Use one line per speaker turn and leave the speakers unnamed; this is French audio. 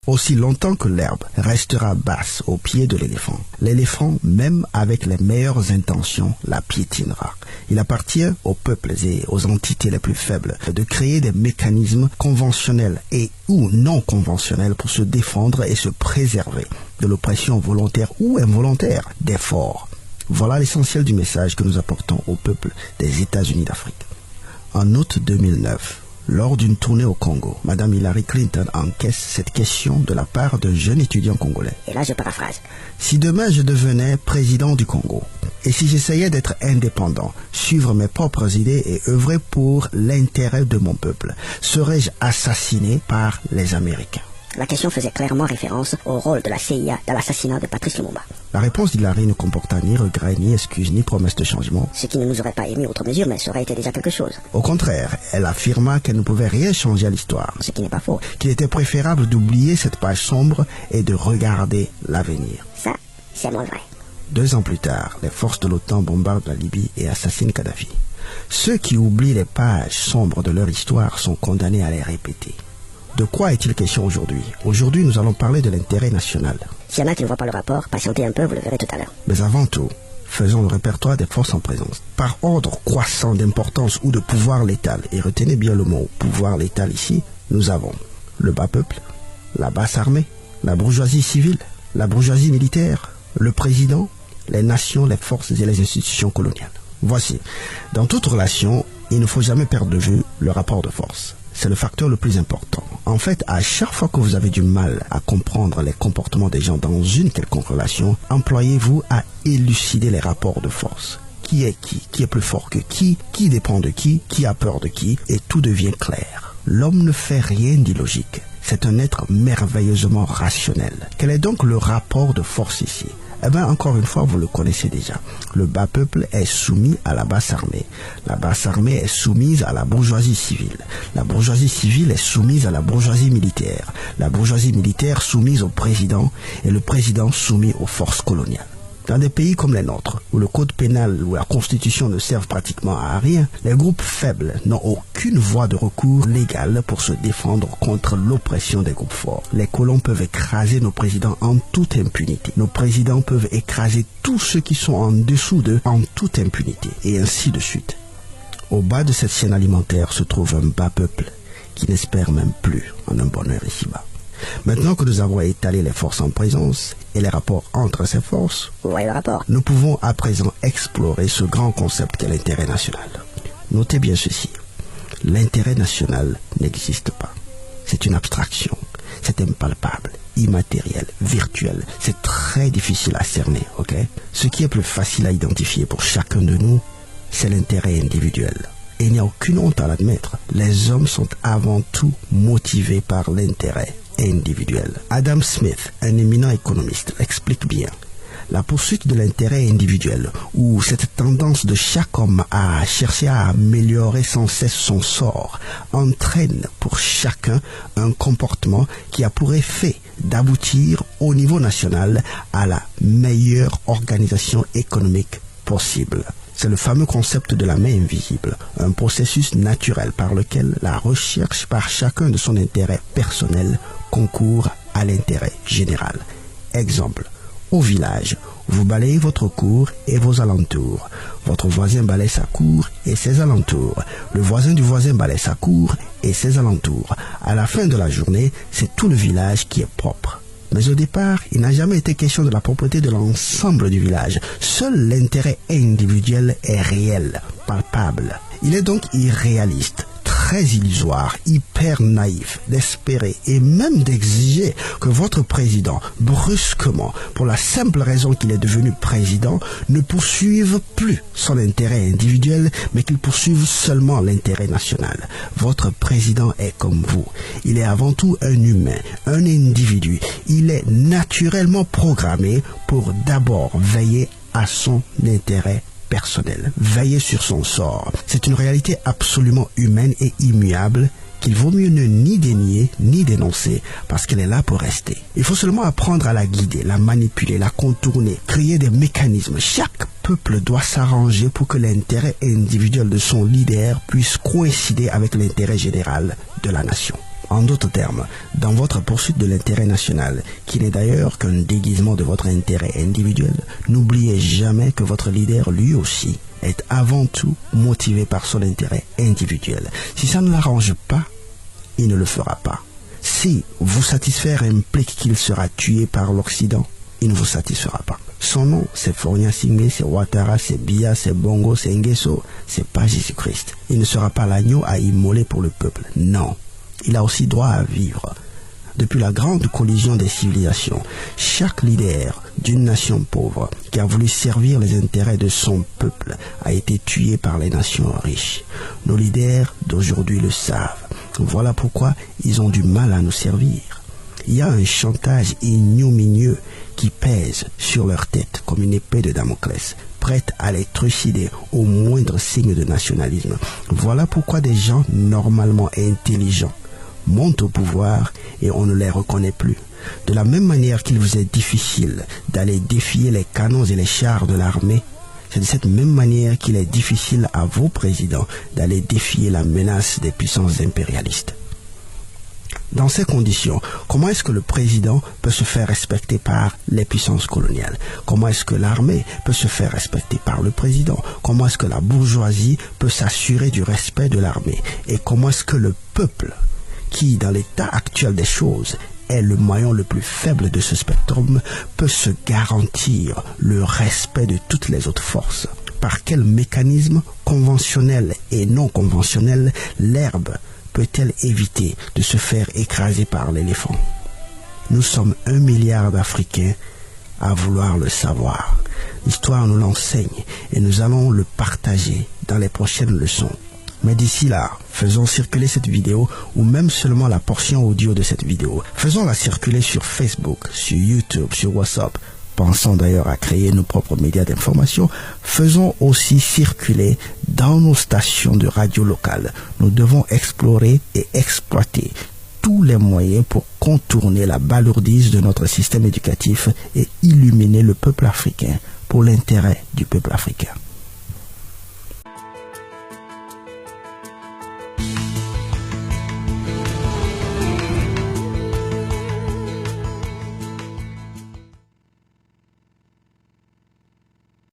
Aussi longtemps que l'herbe restera basse au pied de l'éléphant, l'éléphant, même avec les meilleures intentions, la piétinera. Il appartient aux peuples et aux entités les plus faibles de créer des mécanismes conventionnels et ou non conventionnels pour se défendre et se préserver de l'oppression volontaire ou involontaire des forts. Voilà l'essentiel du message que nous apportons au peuple des États-Unis d'Afrique. En août 2009, lors d'une tournée au Congo, Mme Hillary Clinton encaisse cette question de la part d'un jeune étudiant congolais.
Et là, je paraphrase.
Si demain je devenais président du Congo, et si j'essayais d'être indépendant, suivre mes propres idées et œuvrer pour l'intérêt de mon peuple, serais-je assassiné par les Américains?
La question faisait clairement référence au rôle de la CIA dans l'assassinat de Patrice Lumumba.
La réponse d'Hillary ne comporta ni regret, ni excuse, ni promesse de changement.
Ce qui ne nous aurait pas émis outre mesure, mais ça aurait été déjà quelque chose.
Au contraire, elle affirma qu'elle ne pouvait rien changer à l'histoire.
Ce qui n'est pas faux.
Qu'il était préférable d'oublier cette page sombre et de regarder l'avenir.
Ça, c'est moins vrai.
2 ans plus tard, les forces de l'OTAN bombardent la Libye et assassinent Kadhafi. Ceux qui oublient les pages sombres de leur histoire sont condamnés à les répéter. De quoi est-il question aujourd'hui? Aujourd'hui, nous allons parler de l'intérêt national.
S'il y en a qui ne voient pas le rapport, patientez un peu, vous le verrez tout à l'heure.
Mais avant tout, faisons le répertoire des forces en présence. Par ordre croissant d'importance ou de pouvoir létal, et retenez bien le mot pouvoir létal ici, nous avons le bas peuple, la basse armée, la bourgeoisie civile, la bourgeoisie militaire, le président, les nations, les forces et les institutions coloniales. Voici, dans toute relation, il ne faut jamais perdre de vue le rapport de force. C'est le facteur le plus important. En fait, à chaque fois que vous avez du mal à comprendre les comportements des gens dans une quelconque relation, employez-vous à élucider les rapports de force. Qui est plus fort que qui dépend de qui a peur de qui, et tout devient clair. L'homme ne fait rien d'illogique. C'est un être merveilleusement rationnel. Quel est donc le rapport de force ici? Eh bien, encore une fois, vous le connaissez déjà. Le bas peuple est soumis à la basse armée. La basse armée est soumise à la bourgeoisie civile. La bourgeoisie civile est soumise à la bourgeoisie militaire. La bourgeoisie militaire soumise au président et le président soumis aux forces coloniales. Dans des pays comme les nôtres, où le code pénal ou la constitution ne servent pratiquement à rien, les groupes faibles n'ont aucune voie de recours légale pour se défendre contre l'oppression des groupes forts. Les colons peuvent écraser nos présidents en toute impunité. Nos présidents peuvent écraser tous ceux qui sont en dessous d'eux en toute impunité, et ainsi de suite. Au bas de cette chaîne alimentaire se trouve un bas peuple qui n'espère même plus en un bonheur ici-bas. Maintenant que nous avons étalé les forces en présence et les rapports entre ces forces, nous pouvons à présent explorer ce grand concept qu'est l'intérêt national. Notez bien ceci, l'intérêt national n'existe pas. C'est une abstraction, c'est impalpable, immatériel, virtuel, c'est très difficile à cerner, ok? Ce qui est plus facile à identifier pour chacun de nous, c'est l'intérêt individuel. Et il n'y a aucune honte à l'admettre, les hommes sont avant tout motivés par l'intérêt individuel. Adam Smith, un éminent économiste, explique bien. La poursuite de l'intérêt individuel, ou cette tendance de chaque homme à chercher à améliorer sans cesse son sort, entraîne pour chacun un comportement qui a pour effet d'aboutir au niveau national à la meilleure organisation économique possible. C'est le fameux concept de la main invisible, un processus naturel par lequel la recherche par chacun de son intérêt personnel concourt à l'intérêt général. Exemple, au village, vous balayez votre cour et vos alentours. Votre voisin balaye sa cour et ses alentours. Le voisin du voisin balaye sa cour et ses alentours. À la fin de la journée, c'est tout le village qui est propre. Mais au départ, il n'a jamais été question de la propreté de l'ensemble du village. Seul l'intérêt individuel est réel, palpable. Il est donc irréaliste, très illusoire, hyper naïf d'espérer et même d'exiger que votre président, brusquement, pour la simple raison qu'il est devenu président, ne poursuive plus son intérêt individuel, mais qu'il poursuive seulement l'intérêt national. Votre président est comme vous. Il est avant tout un humain, un individu. Il est naturellement programmé pour d'abord veiller à son intérêt personnel, veiller sur son sort. C'est une réalité absolument humaine et immuable qu'il vaut mieux ne ni dénier ni dénoncer parce qu'elle est là pour rester. Il faut seulement apprendre à la guider, la manipuler, la contourner, créer des mécanismes. Chaque peuple doit s'arranger pour que l'intérêt individuel de son leader puisse coïncider avec l'intérêt général de la nation. En d'autres termes, dans votre poursuite de l'intérêt national, qui n'est d'ailleurs qu'un déguisement de votre intérêt individuel, n'oubliez jamais que votre leader, lui aussi, est avant tout motivé par son intérêt individuel. Si ça ne l'arrange pas, il ne le fera pas. Si vous satisfaire implique qu'il sera tué par l'Occident, il ne vous satisfera pas. Son nom, c'est Faure Gnassingbé, c'est Ouattara, c'est Biya, c'est Bongo, c'est Nguesso, c'est pas Jésus-Christ. Il ne sera pas l'agneau à immoler pour le peuple. Non. Il a aussi droit à vivre. Depuis la grande collision des civilisations, chaque leader d'une nation pauvre qui a voulu servir les intérêts de son peuple a été tué par les nations riches. Nos leaders d'aujourd'hui le savent. Voilà pourquoi ils ont du mal à nous servir. Il y a un chantage ignominieux qui pèse sur leur tête comme une épée de Damoclès, prête à les trucider au moindre signe de nationalisme. Voilà pourquoi des gens normalement intelligents montent au pouvoir et on ne les reconnaît plus. De la même manière qu'il vous est difficile d'aller défier les canons et les chars de l'armée, c'est de cette même manière qu'il est difficile à vos présidents d'aller défier la menace des puissances impérialistes. Dans ces conditions, comment est-ce que le président peut se faire respecter par les puissances coloniales? Comment est-ce que l'armée peut se faire respecter par le président? Comment est-ce que la bourgeoisie peut s'assurer du respect de l'armée? Et comment est-ce que le peuple, qui, dans l'état actuel des choses, est le maillon le plus faible de ce spectrum, peut se garantir le respect de toutes les autres forces? Par quel mécanisme conventionnel et non conventionnel l'herbe peut-elle éviter de se faire écraser par l'éléphant? Nous sommes 1 milliard d'Africains à vouloir le savoir. L'histoire nous l'enseigne et nous allons le partager dans les prochaines leçons. Mais d'ici là, faisons circuler cette vidéo ou même seulement la portion audio de cette vidéo. Faisons-la circuler sur Facebook, sur YouTube, sur WhatsApp. Pensons d'ailleurs à créer nos propres médias d'information. Faisons aussi circuler dans nos stations de radio locales. Nous devons explorer et exploiter tous les moyens pour contourner la balourdise de notre système éducatif et illuminer le peuple africain pour l'intérêt du peuple africain.